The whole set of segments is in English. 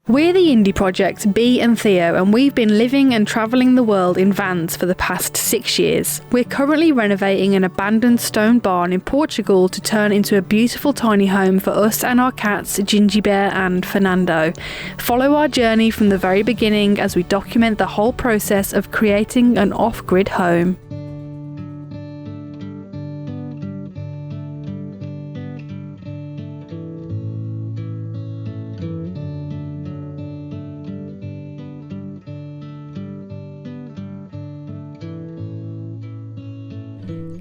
We're the indie project Bee and Theo, and we've been living and travelling the world in vans for the past 6 years. We're currently renovating an abandoned stone barn in Portugal to turn into a beautiful tiny home for us and our cats Ginjey Bear and Furrnando. Follow our journey from the very beginning as we document the whole process of creating an off-grid home.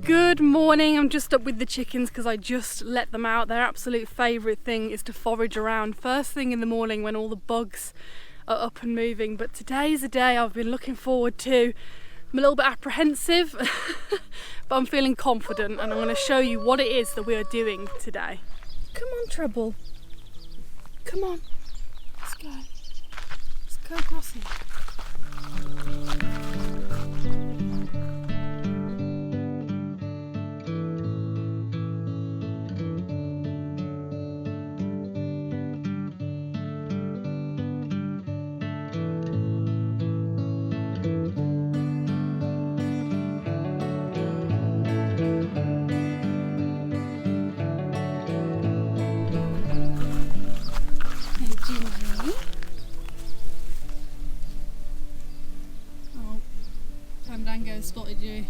Good morning. I'm just up with the chickens because I just let them out. Their absolute favourite thing is to forage around first thing in the morning when all the bugs are up and moving. But today's a day I've been looking forward to. I'm a little bit apprehensive, but I'm feeling confident, and I'm going to show you what it is that we are doing today. Come on, Trouble. Come on. Let's go. Let's go crossing. Furrnando spotted you.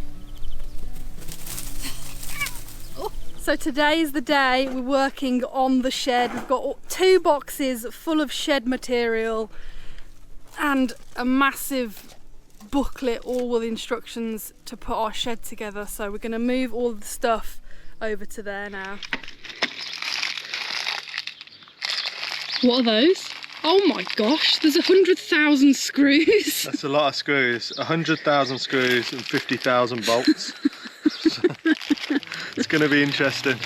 Oh. So today is the day we're working on the shed. We've got 2 boxes full of shed material and a massive booklet all with instructions to put our shed together. So we're going to move all of the stuff over to there now. What are those? Oh my gosh, there's 100,000 screws. That's a lot of screws. 100,000 screws and 50,000 bolts. It's going to be interesting.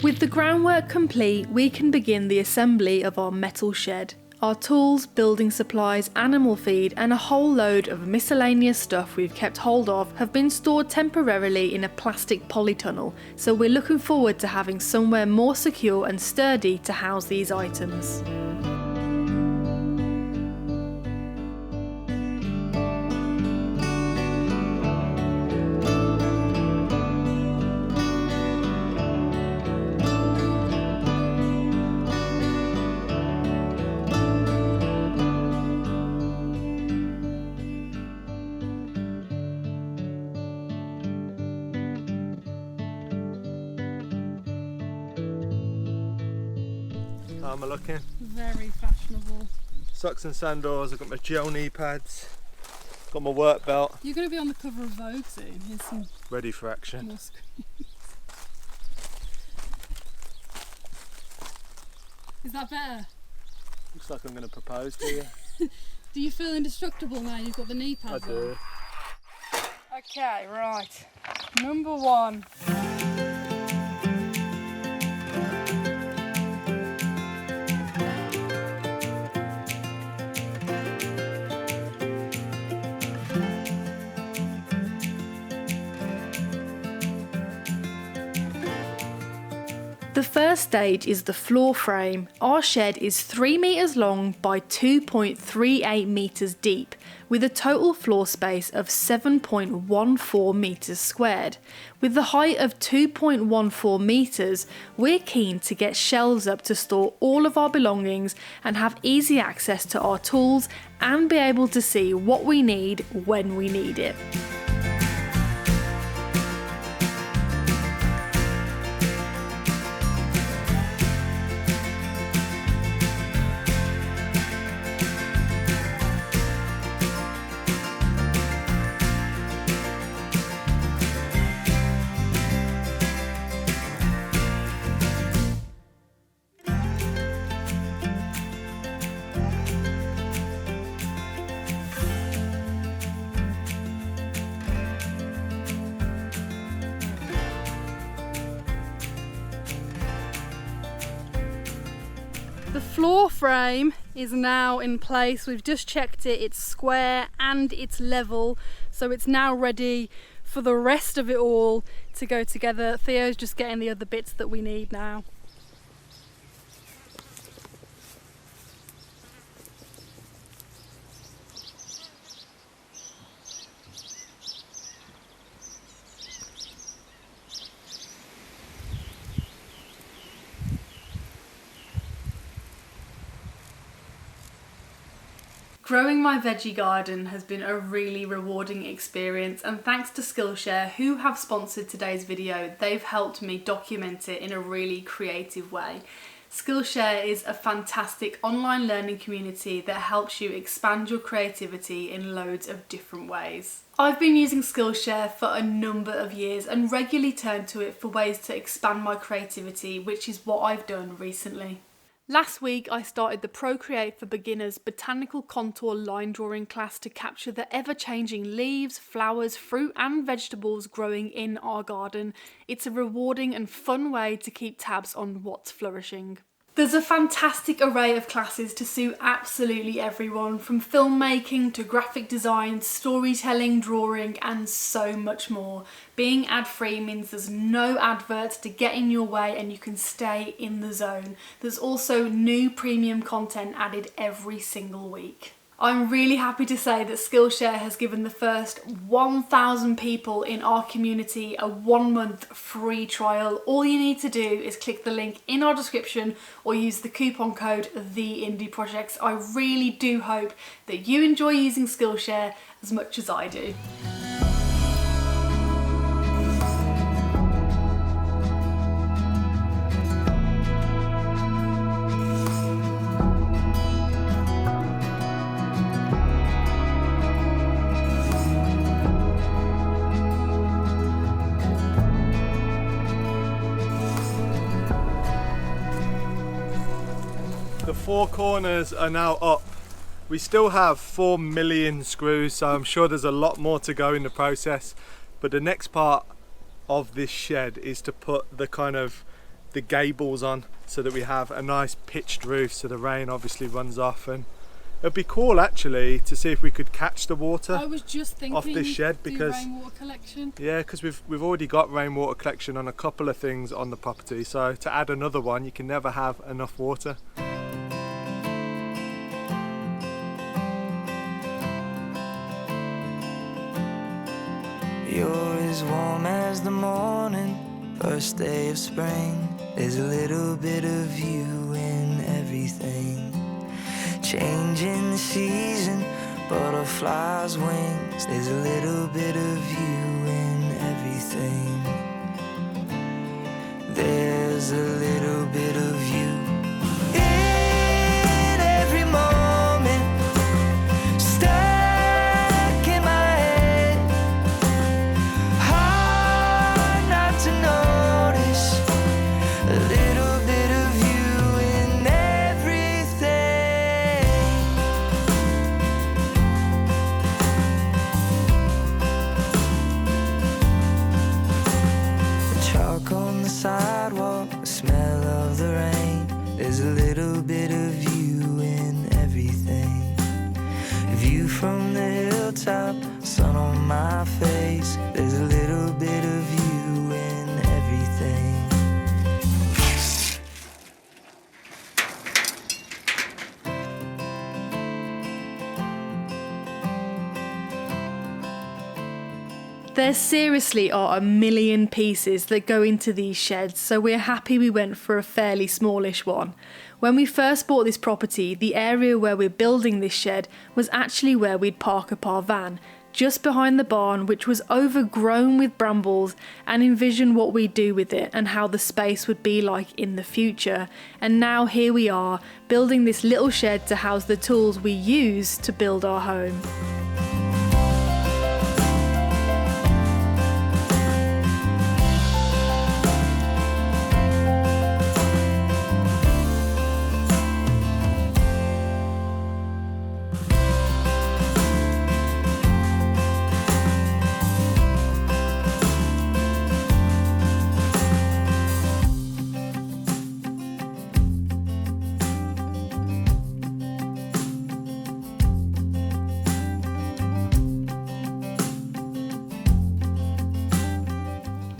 With the groundwork complete, we can begin the assembly of our metal shed. Our tools, building supplies, animal feed and a whole load of miscellaneous stuff we've kept hold of have been stored temporarily in a plastic polytunnel, so we're looking forward to having somewhere more secure and sturdy to house these items. How am I looking? Very fashionable. Socks and sandals, I've got my gel knee pads, got my work belt. You're going to be on the cover of Vogue soon. Here's some ready for action. more screens. Is that better? Looks like I'm going to propose to you. Do you feel indestructible now you've got the knee I pads on? do. Okay, right. Number 1. The first stage is the floor frame. Our shed is 3 metres long by 2.38 metres deep, with a total floor space of 7.14 metres squared. With the height of 2.14 metres, we're keen to get shelves up to store all of our belongings and have easy access to our tools and be able to see what we need when we need it. The floor frame is now in place. We've just checked it, it's square and it's level, so it's now ready for the rest of it all to go together. Theo's just getting the other bits that we need now. Growing my veggie garden has been a really rewarding experience, and thanks to Skillshare, who have sponsored today's video. They've helped me document it in a really creative way. Skillshare is a fantastic online learning community that helps you expand your creativity in loads of different ways. I've been using Skillshare for a number of years and regularly turn to it for ways to expand my creativity, which is what I've done recently. Last week I started the Procreate for Beginners botanical contour line drawing class to capture the ever-changing leaves, flowers, fruit and vegetables growing in our garden. It's a rewarding and fun way to keep tabs on what's flourishing. There's a fantastic array of classes to suit absolutely everyone, from filmmaking to graphic design, storytelling, drawing and so much more. Being ad-free means there's no adverts to get in your way and you can stay in the zone. There's also new premium content added every single week. I'm really happy to say that Skillshare has given the first 1,000 people in our community a 1-month free trial. All you need to do is click the link in our description or use the coupon code TheIndieProjects. I really do hope that you enjoy using Skillshare as much as I do. The 4 corners are now up. We still have 4 million screws, so I'm sure there's a lot more to go in the process. But the next part of this shed is to put the gables on so that we have a nice pitched roof so the rain obviously runs off. And it'd be cool actually to see if we could catch the water off this shed, because rainwater collection. Yeah, because we've already got rainwater collection on a couple of things on the property, so to add another one, you can never have enough water. You're as warm as the morning, first day of spring. There's a little bit of you in everything. Changing the season, butterflies' wings. There's a little bit of you in everything. There's a little bit of you in every moment. Stuck in my head, hard not to notice. A little bit of you in everything. The chalk on the sidewalk, the smell of the rain. There's a little bit of you in everything. View from the hilltop, sun on my face. There's a little bit of you in everything. There seriously are a million pieces that go into these sheds, so we're happy we went for a fairly smallish one. When we first bought this property, the area where we're building this shed was actually where we'd park up our van, just behind the barn, which was overgrown with brambles, and envision what we'd do with it and how the space would be like in the future. And now here we are, building this little shed to house the tools we use to build our home.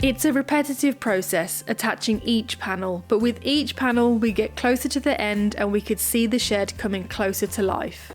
It's a repetitive process, attaching each panel, but with each panel we get closer to the end and we could see the shed coming closer to life.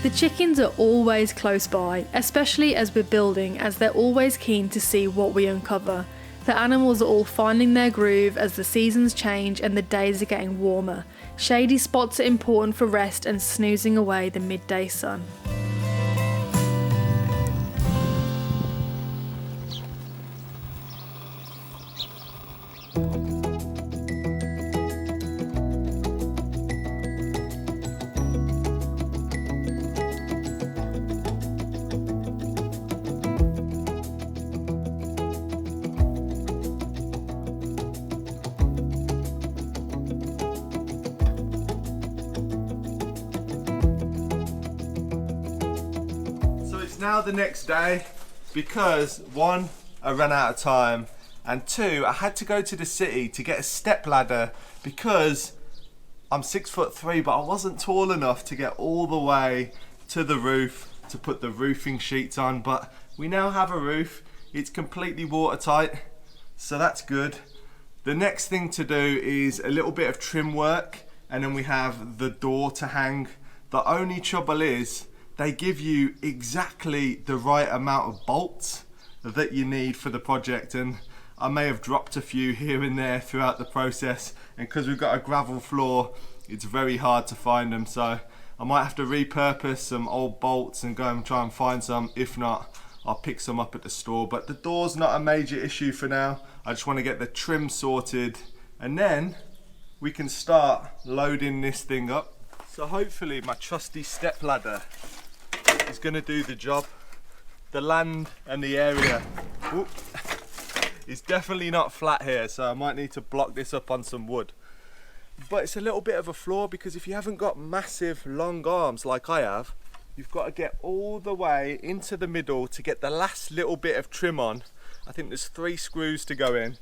The chickens are always close by, especially as we're building, as they're always keen to see what we uncover. The animals are all finding their groove as the seasons change and the days are getting warmer. Shady spots are important for rest and snoozing away the midday sun. Now the next day, because one, I ran out of time, and two, I had to go to the city to get a step ladder because I'm 6'3", but I wasn't tall enough to get all the way to the roof to put the roofing sheets on. But we now have a roof, it's completely watertight, so that's good. The next thing to do is a little bit of trim work, and then we have the door to hang. The only trouble is they give you exactly the right amount of bolts that you need for the project, and I may have dropped a few here and there throughout the process, and because we've got a gravel floor it's very hard to find them, so I might have to repurpose some old bolts and go and try and find some. If not, I'll pick some up at the store. But the door's not a major issue for now. I just want to get the trim sorted and then we can start loading this thing up. So hopefully my trusty step ladder is going to do the job. The land and the area is definitely not flat here, so I might need to block this up on some wood. But it's a little bit of a flaw because if you haven't got massive long arms like I have, you've got to get all the way into the middle to get the last little bit of trim on. I think there's 3 screws to go in.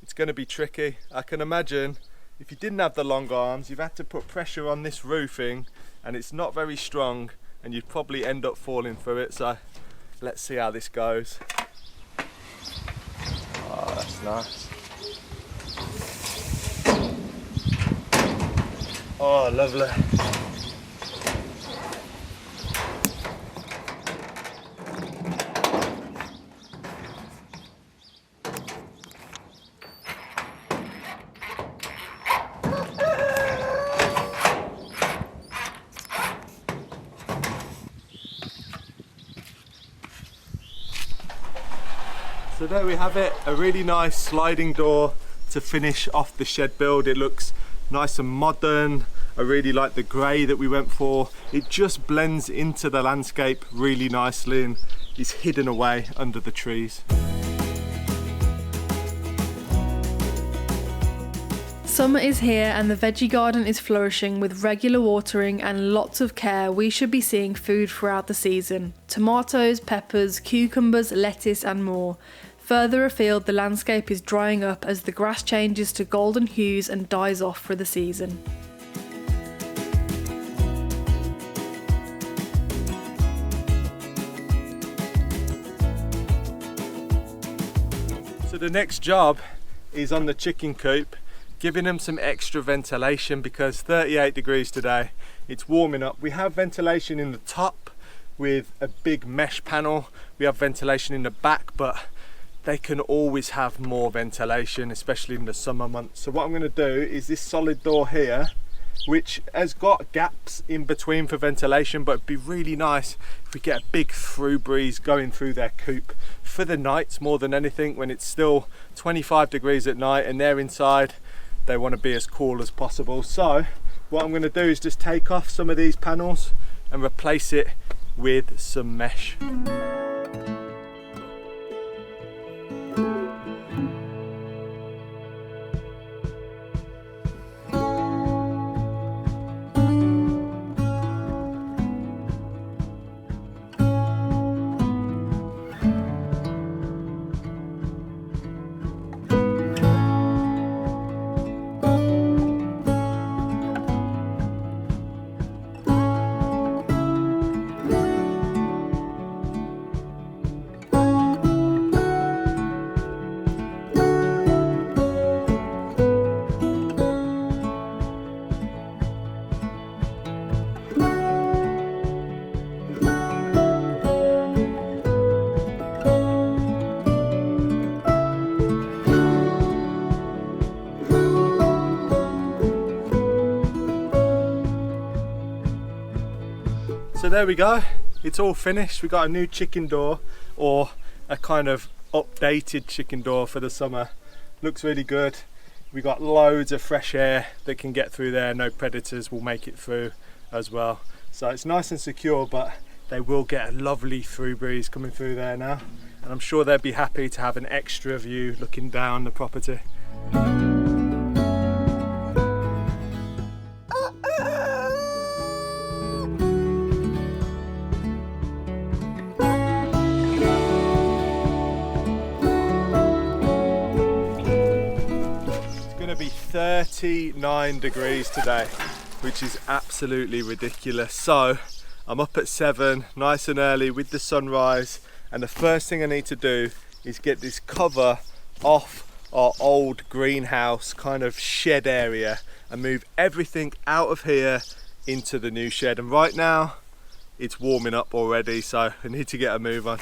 It's going to be tricky. I can imagine if you didn't have the long arms, you've had to put pressure on this roofing and it's not very strong, and you'd probably end up falling through it. So let's see how this goes. Oh, that's nice. Oh, lovely. So there we have it, a really nice sliding door to finish off the shed build. It looks nice and modern. I really like the grey that we went for. It just blends into the landscape really nicely and is hidden away under the trees. Summer is here and the veggie garden is flourishing. With regular watering and lots of care, we should be seeing food throughout the season. Tomatoes, peppers, cucumbers, lettuce and more. Further afield, the landscape is drying up as the grass changes to golden hues and dies off for the season. So the next job is on the chicken coop, giving them some extra ventilation because 38 degrees today, it's warming up. We have ventilation in the top with a big mesh panel. We have ventilation in the back, but they can always have more ventilation, especially in the summer months. So what I'm going to do is this solid door here, which has got gaps in between for ventilation, but it'd be really nice if we get a big through breeze going through their coop for the nights more than anything. When it's still 25 degrees at night and they're inside, they want to be as cool as possible. So what I'm going to do is just take off some of these panels and replace it with some mesh. there we go, it's all finished. We got a new chicken door, or a kind of updated chicken door for the summer. Looks really good. We got loads of fresh air that can get through there. No predators will make it through as well. So it's nice and secure, but they will get a lovely through breeze coming through there now. And I'm sure they'd be happy to have an extra view looking down the property. It's going to be 39 degrees today, which is absolutely ridiculous. So I'm up at 7, nice and early with the sunrise, and the first thing I need to do is get this cover off our old greenhouse kind of shed area and move everything out of here into the new shed. And right now it's warming up already, so I need to get a move on.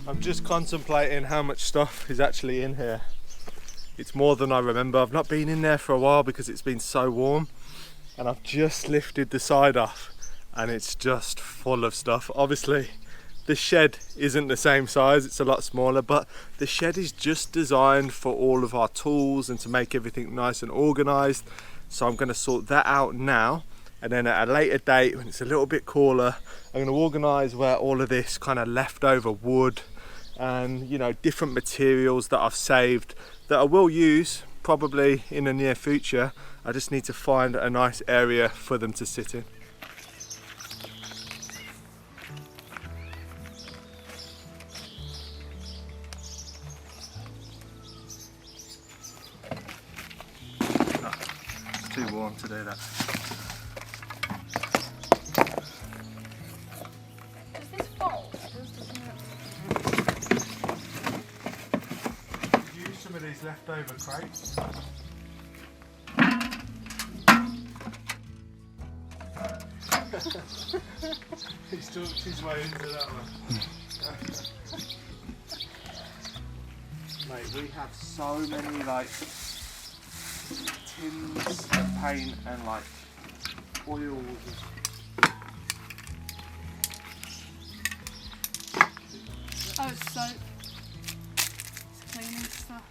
I'm just contemplating how much stuff is actually in here. It's more than I remember. I've not been in there for a while because it's been so warm, and I've just lifted the side off and it's just full of stuff. Obviously the shed isn't the same size, it's a lot smaller, but the shed is just designed for all of our tools and to make everything nice and organized. So I'm going to sort that out now, and then at a later date when it's a little bit cooler, I'm going to organize where all of this kind of leftover wood and, you know, different materials that I've saved that I will use probably in the near future. I just need to find a nice area for them to sit in. It's too warm to do that. Some of these leftover crates. He's talked his way into that one. Mate, we have so many like tins of paint and like oils. Oh, it's soap. It's cleaning stuff.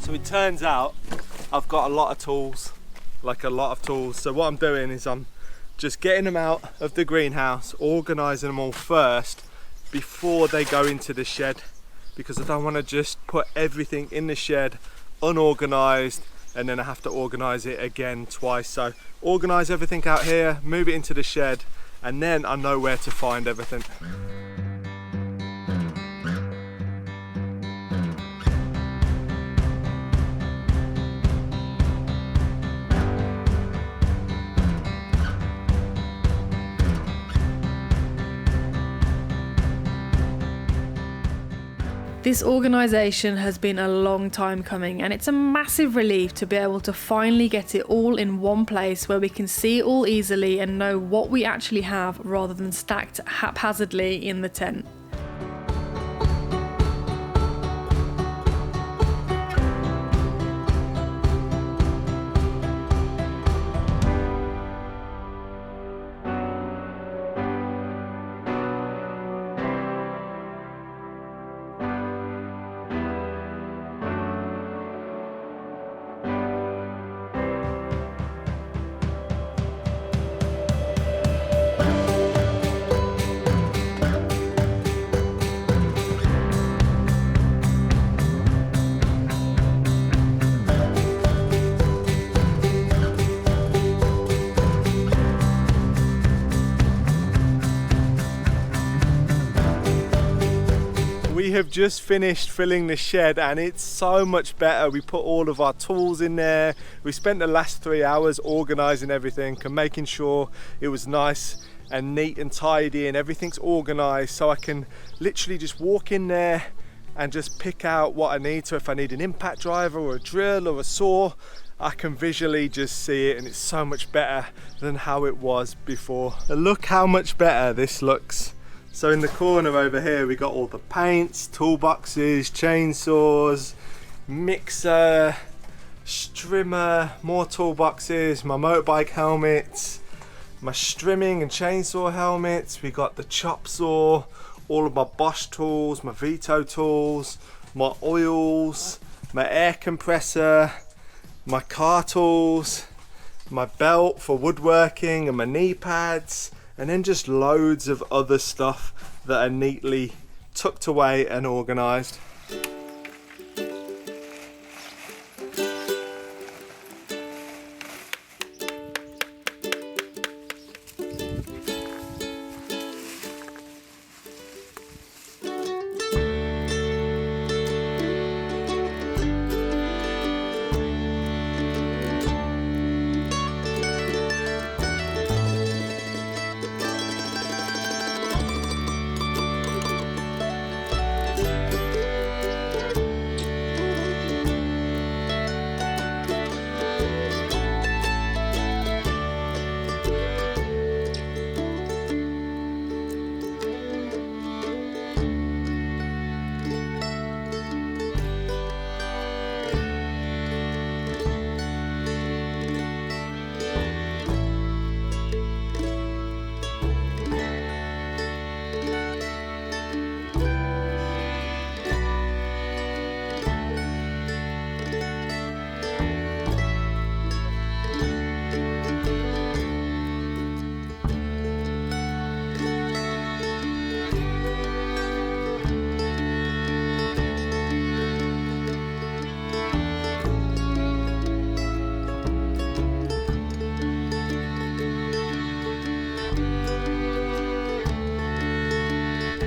So it turns out I've got a lot of tools, like a lot of tools. So what I'm doing is I'm just getting them out of the greenhouse, organising them all first before they go into the shed, because I don't want to just put everything in the shed unorganised and then I have to organise it again twice. So organise everything out here, move it into the shed, and then I know where to find everything. This organisation has been a long time coming, and it's a massive relief to be able to finally get it all in one place where we can see it all easily and know what we actually have rather than stacked haphazardly in the tent. we have just finished filling the shed and it's so much better. We put all of our tools in there. We spent the last 3 hours organising everything and making sure it was nice and neat and tidy and everything's organised, so I can literally just walk in there and just pick out what I need. So if I need an impact driver or a drill or a saw, I can visually just see it, and it's so much better than how it was before. Look how much better this looks. So in the corner over here we got all the paints, toolboxes, chainsaws, mixer, strimmer, more toolboxes, my motorbike helmets, my strimming and chainsaw helmets. We got the chop saw, all of my Bosch tools, my Vito tools, my oils, my air compressor, my car tools, my belt for woodworking and my knee pads, and then just loads of other stuff that are neatly tucked away and organised.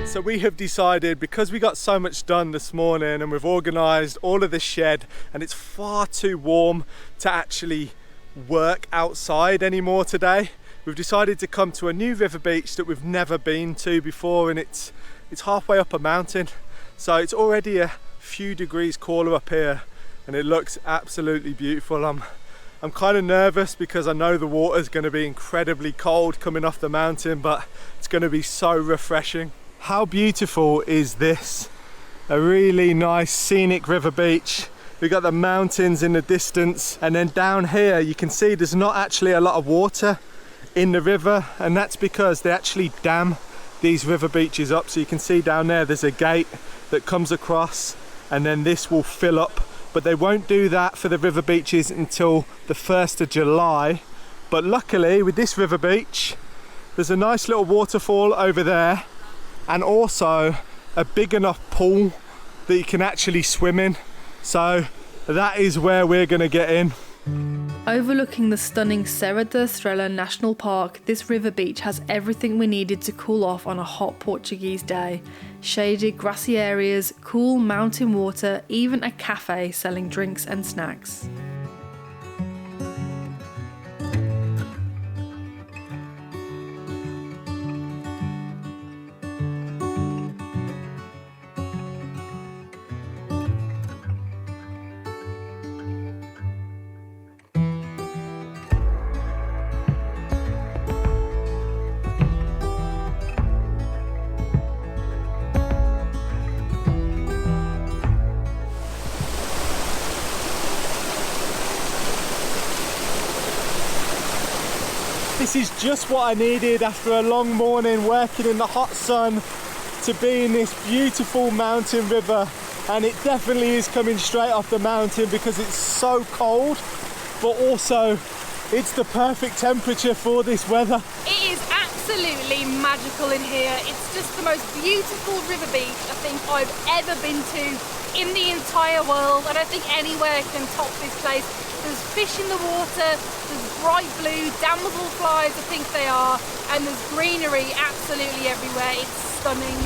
So we have decided, because we got so much done this morning and we've organised all of the shed and it's far too warm to actually work outside anymore today, we've decided to come to a new river beach that we've never been to before, and it's halfway up a mountain. So it's already a few degrees cooler up here and it looks absolutely beautiful. I'm kind of nervous because I know the water's going to be incredibly cold coming off the mountain, but it's going to be so refreshing. How beautiful is this? A really nice scenic river beach. We've got the mountains in the distance, and then down here you can see there's not actually a lot of water in the river, and that's because they actually dam these river beaches up. So you can see down there there's a gate that comes across and then this will fill up, but they won't do that for the river beaches until the 1st of July. But luckily with this river beach there's a nice little waterfall over there, and also a big enough pool that you can actually swim in. So that is where we're going to get in. Overlooking the stunning Serra da Estrela National Park, this river beach has everything we needed to cool off on a hot Portuguese day. Shaded grassy areas, cool mountain water, even a cafe selling drinks and snacks. This is just what I needed after a long morning working in the hot sun, to be in this beautiful mountain river. And it definitely is coming straight off the mountain because it's so cold, but also it's the perfect temperature for this weather. It is absolutely magical in here. It's just the most beautiful river beach I think I've ever been to in the entire world. I don't think anywhere can top this place. There's fish in the water, there's bright blue damselflies, I think they are, and there's greenery absolutely everywhere. It's stunning.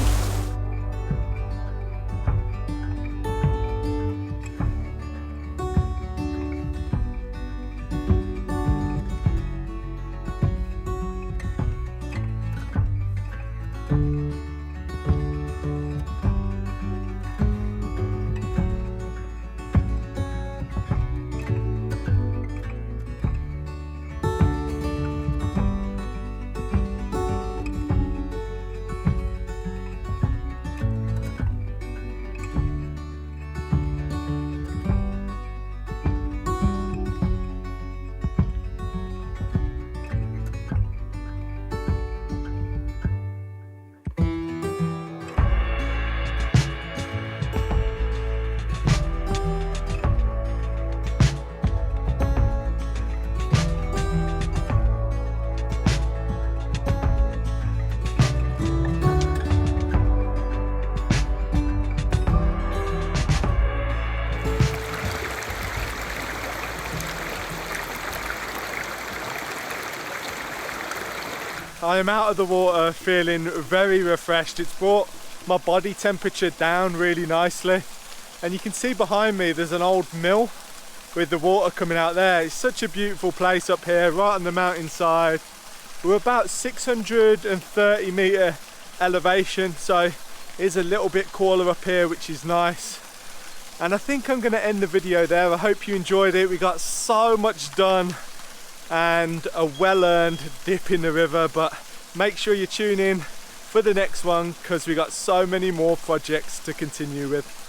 I am out of the water feeling very refreshed. It's brought my body temperature down really nicely. And you can see behind me there's an old mill with the water coming out there. It's such a beautiful place up here, right on the mountainside. We're about 630 metre elevation, so it's a little bit cooler up here, which is nice. And I think I'm going to end the video there. I hope you enjoyed it. We got so much done and a well-earned dip in the river, but make sure you tune in for the next one because we got so many more projects to continue with.